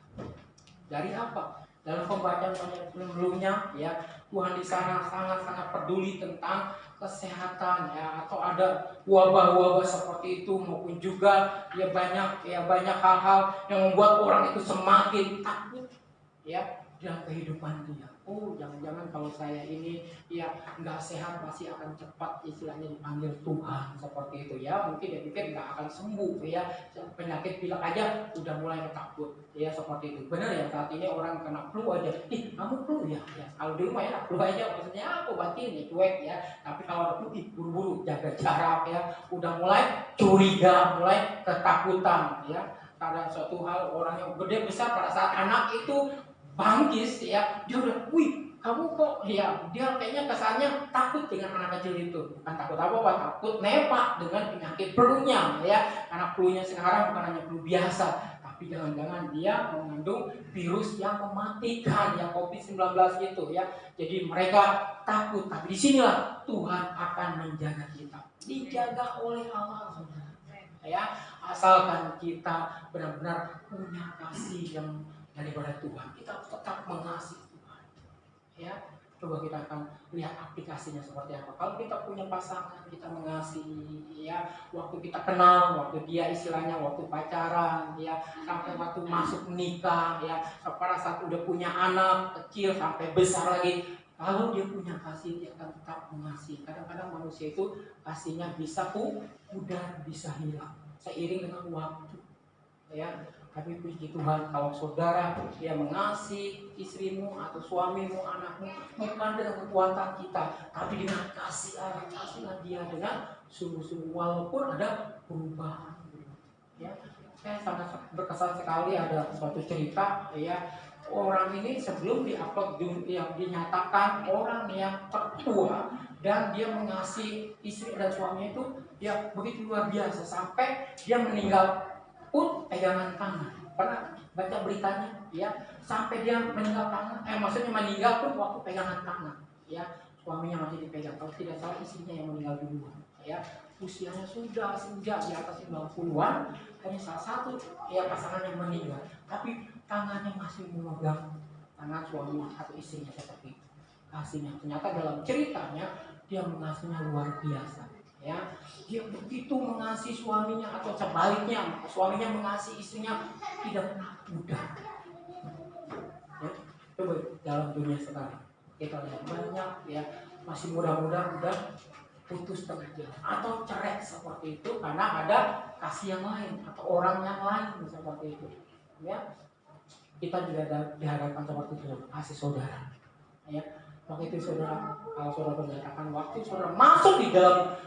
Dari apa? Dalam pembacaan sebelumnya ya, Tuhan di sana sangat-sangat peduli tentang kesehatan ya, atau ada wabah-wabah seperti itu, maupun juga ya banyak hal-hal yang membuat orang itu semakin takut ya dalam kehidupan dia. Oh, jangan-jangan kalau saya ini ya nggak sehat pasti akan cepat istilahnya dipanggil Tuhan seperti itu ya. Mungkin dia pikir nggak akan sembuh ya, penyakit pilek aja udah mulai takut ya seperti itu. Benar ya, saat ini orang kena flu aja, kamu flu ya, kalau di rumah ya flu aja, maksudnya aku batin nih cuek ya. Tapi kalau ada flu buru-buru jaga jarak ya, udah mulai curiga, mulai ketakutan ya. Karena suatu hal orang yang gede besar pada saat anak itu bangkis ya, dia udah, kamu kok ya, dia kayaknya kesannya takut dengan anak kecil itu. Bukan takut apa-apa, takut nepak dengan penyakit flu-nya ya. Karena flu-nya sekarang bukan hanya flu biasa, tapi jangan-jangan dia mengandung virus yang mematikan ya, COVID-19 itu ya. Jadi mereka takut, tapi disinilah Tuhan akan menjaga kita, dijaga oleh Allah ya, asalkan kita benar-benar punya kasih yang daripada Tuhan, kita tetap mengasihi Tuhan. Ya, coba kita akan lihat aplikasinya seperti apa. Kalau kita punya pasangan, kita mengasihi, ya, waktu kita kenal, waktu dia istilahnya waktu pacaran, ya, sampai waktu masuk menikah, ya, pada saat udah punya anak kecil sampai besar lagi. Kalau dia punya kasih, dia akan tetap mengasihi. Kadang-kadang manusia itu kasihnya bisa pudar, bisa hilang seiring dengan waktu. Ya, tapi puji Tuhan kalau saudara dia mengasihi istrimu atau suamimu, anakmu, bukan dengan kekuatan kita, tapi dengan kasih Allah, kasihlah dia dengan sungguh-sungguh, walaupun ada perubahan. Ya, saya sangat berkesan sekali ada suatu cerita ya, orang ini sebelum diupload yang dinyatakan orang yang tertua dan dia mengasihi istri dan suaminya itu ya begitu luar biasa sampai dia meninggal pun pegangan tangan. Pernah baca beritanya, ya, sampai dia meninggal tangan, maksudnya meninggal pun waktu pegangan tangan, ya, suaminya masih dipegang. Kalau tidak salah istrinya yang meninggal duluan, ya, usianya sudah senja di atas 90-an, hanya salah satu ya pasangan yang meninggal, tapi tangannya masih memegang tangan suami atau istrinya seperti itu. Kasihnya ternyata dalam ceritanya dia mengasihinya luar biasa, ya, dia begitu mengasihi suaminya atau sebaliknya suaminya mengasihi istrinya tidak pernah mudah. Ya, coba dalam dunia sekarang kita lihat banyak ya masih muda-muda udah putus tengah jalan atau cerai seperti itu karena ada kasih yang lain atau orang yang lain seperti itu, ya. Kita juga dihadapkan seperti itu, kasih saudara, ya. Waktu itu saudara, kalau saudara menyatakan waktu saudara masuk di dalam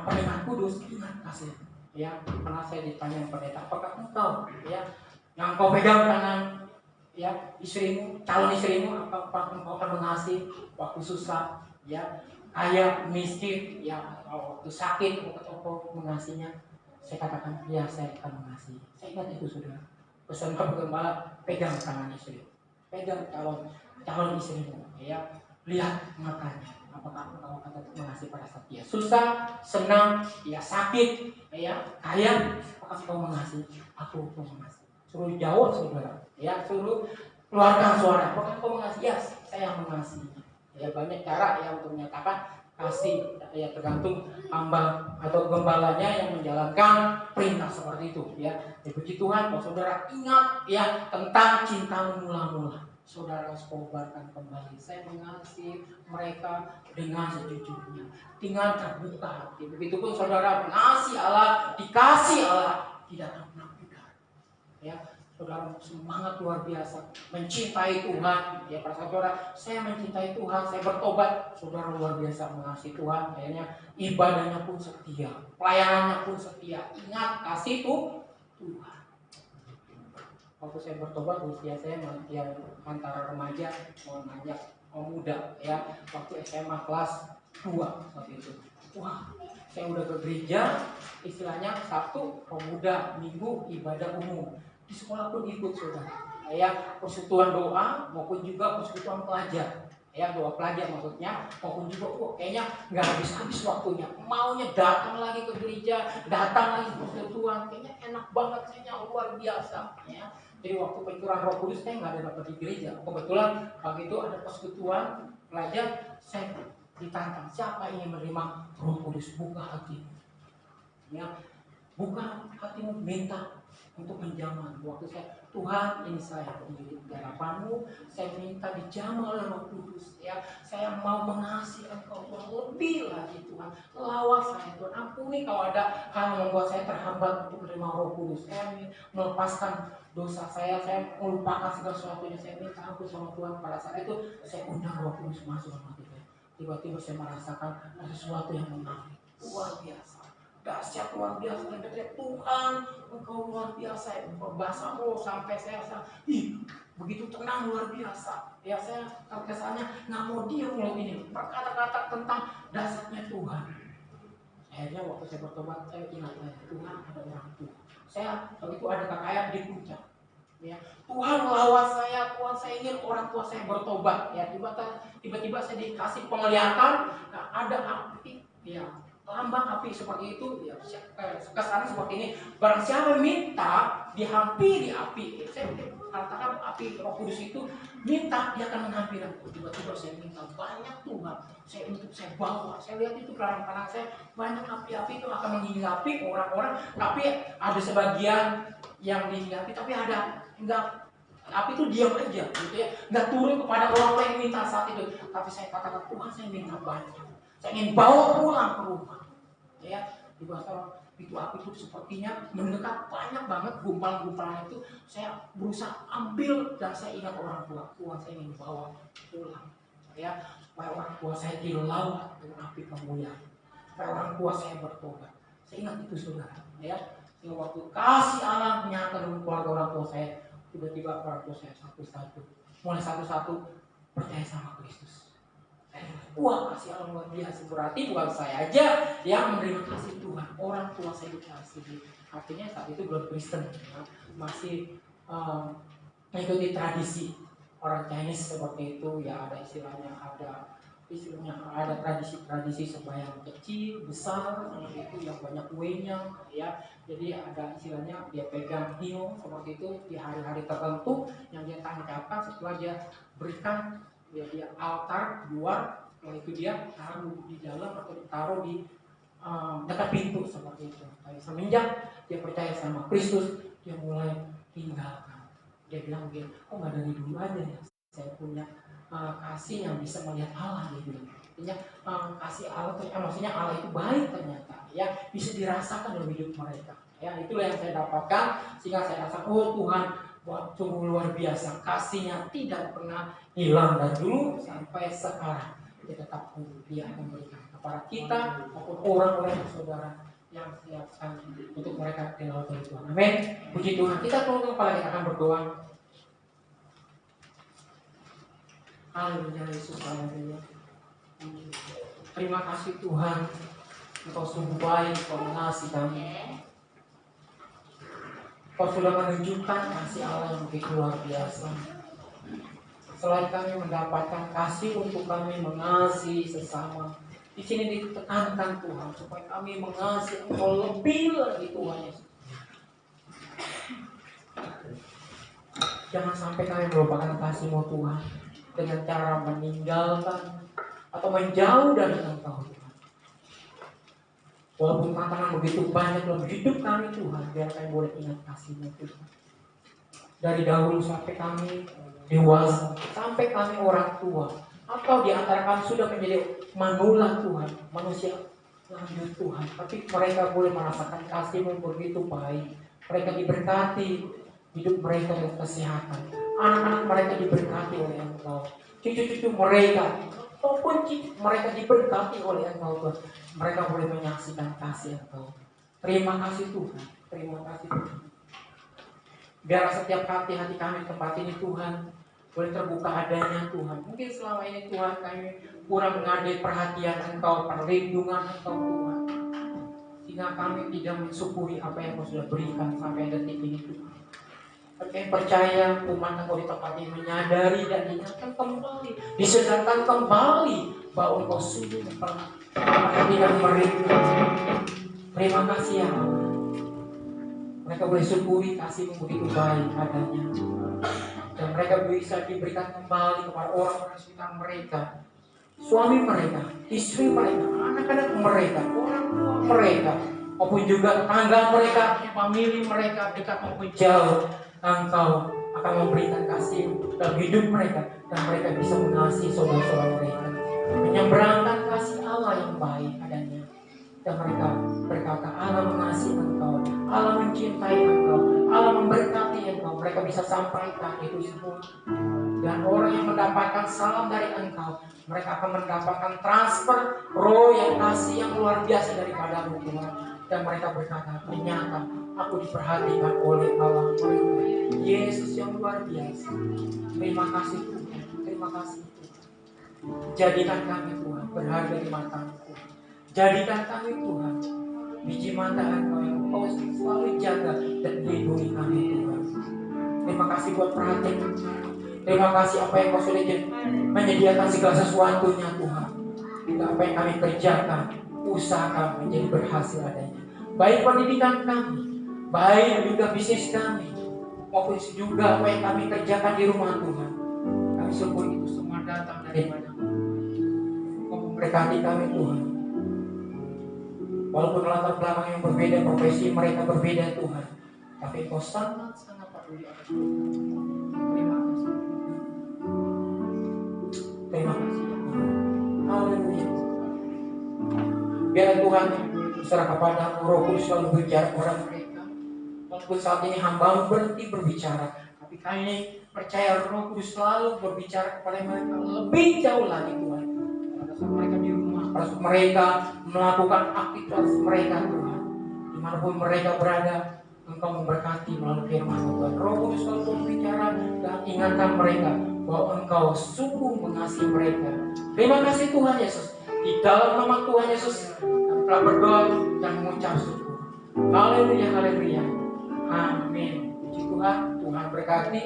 pernikahan kudus, ingat kasih, ya. Pernah saya ditanya pendeta, apakah engkau, ya, yang kau pegang tangan, ya, istrimu, calon istrimu, apakah engkau akan mengasihi waktu susah, ya, kaya, miskin, ya, waktu sakit, atau engkau mengasihinya? Saya katakan, ya, saya akan mengasihi. Saya ingat itu saudara. Pesan gembala, pegang tangan istri, pegang calon istrimu, ya, lihat matanya, apakah engkau akan tetap mengasihi pada saat dia susah, senang, ya, sakit, ya, kaya, apakah engkau mengasihi? Aku mengasihi. Suruh jawab saudara, ya, suruh keluarkan suara, apakah engkau mengasihi? Ya, saya mengasihi. Ya, banyak cara ya untuk menyatakan kasih, ya, tergantung hamba atau gembalanya yang menjalankan perintah seperti itu, ya. Puji Tuhan, kalau saudara ingat ya tentang cinta mula-mula, saudara harus kobarkan kembali. Saya mengasihi mereka dengan sejujurnya, dengan terbuka hati. Begitupun saudara mengasihi Allah, dikasih Allah, tidak pernah pudar. Ya, saudara semangat luar biasa, mencintai Tuhan. Ya, para saudara, saya mencintai Tuhan, saya bertobat. Saudara luar biasa mengasihi Tuhan. Kayaknya ibadahnya pun setia, pelayanannya pun setia. Ingat, kasih itu Tuhan. Waktu saya bertobat, usia saya yang antara remaja mau muda, ya, waktu SMA kelas 2 waktu itu. Wah, saya udah ke gereja, istilahnya Sabtu pemuda, Minggu ibadah umum. Di sekolah pun ikut saudara, ya, persekutuan doa maupun juga persekutuan pelajar, ya, doa pelajar maksudnya, maupun juga kayaknya nggak habis-habis waktunya, maunya datang lagi ke gereja, datang lagi ke persekutuan, kayaknya enak banget, kayaknya luar biasa, ya. Jadi waktu pencurahan Roh Kudus saya nggak ada dapat di gereja, kebetulan waktu itu ada persekutuan pelajar, saya ditantang, siapa yang menerima Roh Kudus, buka hati, ya, buka hatimu, minta untuk menjamah. Waktu saya, Tuhan, ini saya di hadapan-Mu, saya minta dijamah oleh Roh Kudus, ya, saya mau mengasihi Engkau Tuhan lebih lagi Tuhan, lawas saya Tuhan, ampuni kalau ada hal yang membuat saya terhambat untuk menerima Roh Kudus, saya melepaskan dosa saya melupakan segala sesuatunya, saya minta ampun sama Tuhan. Pada saat itu saya undang Roh Kudus masuk dalam hati saya, tiba-tiba saya merasakan ada sesuatu yang menarik, luar biasa, dahsyat, luar biasa. Dan Tuhan, Engkau luar biasa, berbahasa roh sampai saya begitu tenang, luar biasa. Ya, saya kesannya nggak mau diam mulut ini berkata-kata tentang dahsyatnya Tuhan. Akhirnya waktu saya bertobat, saya ingat Tuhan ada orang tua. Saya waktu itu ada kakak di puncak. Ya, Tuhan lawas saya, Tuhan, saya ingin orang tua saya bertobat. Ya, tiba-tiba saya dikasih penglihatan, nah, ada api, ya, lambang api seperti itu, ya, kesannya seperti ini. Barang siapa minta dihampiri api, saya katakan api Roh Kudus itu minta, dia akan menghampiri aku. Tiba-tiba saya minta banyak Tuhan, saya bawa, saya lihat itu kadang-kadang saya banyak api-api itu akan menghinggapi orang-orang, tapi ada sebagian yang dihinggapi, tapi ada enggak, api itu diam aja, gitu ya, nggak turun kepada orang yang minta saat itu. Tapi saya katakan, Tuhan, saya minta banyak, saya ingin bawa pulang ke rumah, ya. Di bahasa itu api itu sepertinya mendekat banyak banget, gumpalan-gumpalan itu saya berusaha ambil, dan saya ingat orang tua, Tuhan, saya ingin bawa pulang, ya, supaya orang tua saya dilawat dengan api kemuliaan, supaya orang tua saya bertobat. Saya ingat itu saudara, ya. Waktu kasih Allah menyata dengan keluarga orang tua saya, tiba-tiba orang tua saya satu-satu mulai percaya sama Kristus. Wah, kasih Allah luar biasa. Berarti bukan saya aja yang menerima kasih Tuhan, orang tua saya dikasih. Artinya saat itu belum Kristen, ya. Masih mengikuti tradisi orang Chinese seperti itu. Ya ada istilahnya ada tradisi sembahyang kecil, besar, seperti itu yang banyak kuenya, ya. Jadi ada istilahnya dia pegang hiu seperti itu di hari-hari tertentu yang dia tangkapkan setelah dia berikan dia altar luar, setelah itu dia taruh di dalam atau ditaruh di dekat pintu seperti itu. Tapi semenjak dia percaya sama Kristus, dia mulai tinggalkan. Dia bilang begini, kok nggak dari dulu aja ya saya punya kasih yang bisa melihat Allah, dia bilang. Artinya kasih Allah, maksudnya Allah itu baik ternyata, ya bisa dirasakan dalam hidup mereka. Ya itulah yang saya dapatkan sehingga saya rasa oh Tuhan sungguh luar biasa, kasihnya tidak pernah hilang dari dulu sampai sekarang. Dia tetap dia akan memberikan kepada kita maupun orang-orang saudara yang siapkan untuk mereka kenal Tuhan. Amin. Puji Tuhan. Kita tunggu kepala, kita akan berdoa. Haleluya Yesus, haleluya. Terima kasih Tuhan, Engkau sungguh baik, Engkau mengasihi kami. Engkau sudah menunjukkan kasih Allah yang begitu luar biasa. Selain kami mendapatkan kasih untuk kami mengasihi sesama, di sini ditekankan Tuhan supaya kami mengasihi Engkau lebih lagi Tuhan Yesus. Jangan sampai kami melupakan kasih-Mu Tuhan dengan cara meninggalkan atau menjauh dari Engkau Tuhan. Walaupun tantangan begitu banyak dalam hidup kami Tuhan, biar kami boleh ingat kasih-Mu Tuhan. Dari dahulu sampai kami dewasa, sampai kami orang tua, atau di antara kami sudah menjadi manula Tuhan, manusia lanjut Tuhan, tapi mereka boleh merasakan kasih-Mu begitu baik. Mereka diberkati, hidup mereka dengan kesehatan, anak-anak mereka diberkati oleh Engkau, cucu-cucu mereka maupun mereka diberkati oleh Engkau Tuhan. Mereka boleh menyaksikan kasih Engkau. Terima kasih Tuhan, terima kasih Tuhan. Biar setiap hati kami tempat ini Tuhan boleh terbuka adanya Tuhan. Mungkin selama ini Tuhan kami kurang menghargai perhatian Engkau, perlindungan Engkau Tuhan, sehingga kami tidak mensyukuri apa yang Engkau sudah berikan sampai detik ini Tuhan. Kami percaya umat Engkau di tempat ini menyadari dan diingatkan kembali, disadarkan kembali bahwa Engkau sungguh memperhatikan mereka. Terima kasih ya Allah. Mereka boleh syukuri kasih-Mu begitu baik adanya, dan mereka bisa diberikan kembali kepada orang-orang sekitar mereka, suami mereka, istri mereka, anak-anak mereka, orang tua mereka, maupun juga tetangga mereka, famili mereka, dekat maupun jauh. Engkau akan memberikan kasih dalam hidup mereka, dan mereka bisa mengasihi saudara-saudara mereka, menyeberangkan kasih Allah yang baik adanya. Dan mereka berkata, Allah mengasihi engkau, Allah mencintai engkau, Allah memberkati engkau. Mereka bisa sampaikan itu semua. Dan orang yang mendapatkan salam dari engkau, mereka akan mendapatkan transfer roh yang kasih yang luar biasa daripada-Mu Tuhan. Dan mereka berkata, ternyata aku diperhatikan oleh Allah, Yesus yang luar biasa. Terima kasih Tuhan, terima kasih Tuhan. Jadikan kami Tuhan berharga di mata-Mu Tuhan. Jadikan kami Tuhan biji mata Engkau yang Engkau selalu jaga dan lindungi kami Tuhan. Terima kasih buat perhatian. Terima kasih apa yang Engkau sudah menyediakan segala sesuatunya Tuhan. Hingga apa yang kami kerjakan, usaha kami menjadi berhasil adanya. Baik pendidikan kami, baik juga bisnis kami, maupun juga apa yang kami kerjakan di rumah Tuhan. Kami syukur itu semua datang daripada-Mu. Engkau memberkati kami Tuhan. Walaupun latar belakang yang berbeda, profesi mereka berbeda Tuhan, tapi Engkau sangat-sangat peduli atas mereka. Terima kasih. Terima kasih ya Tuhan. Haleluya. Biar Tuhan berserah kepada Roh Kudus selalu berbicara kepada mereka. Walaupun saat ini hamba-Mu berhenti berbicara, tapi kami percaya Roh Kudus selalu berbicara kepada mereka lebih jauh lagi Tuhan. Pada saat mereka di rumah, pada saat mereka melakukan aktivitas mereka Tuhan, dimanapun mereka berada, Engkau memberkati melalui firman Tuhan. Roh Kudus selalu berbicara dan ingatkan mereka bahwa Engkau sungguh mengasihi mereka. Terima kasih Tuhan Yesus. Di dalam nama Tuhan Yesus kami telah berdoa dan mengucap syukur. Haleluya, haleluya. Amin. Puji Tuhan, Tuhan berkati.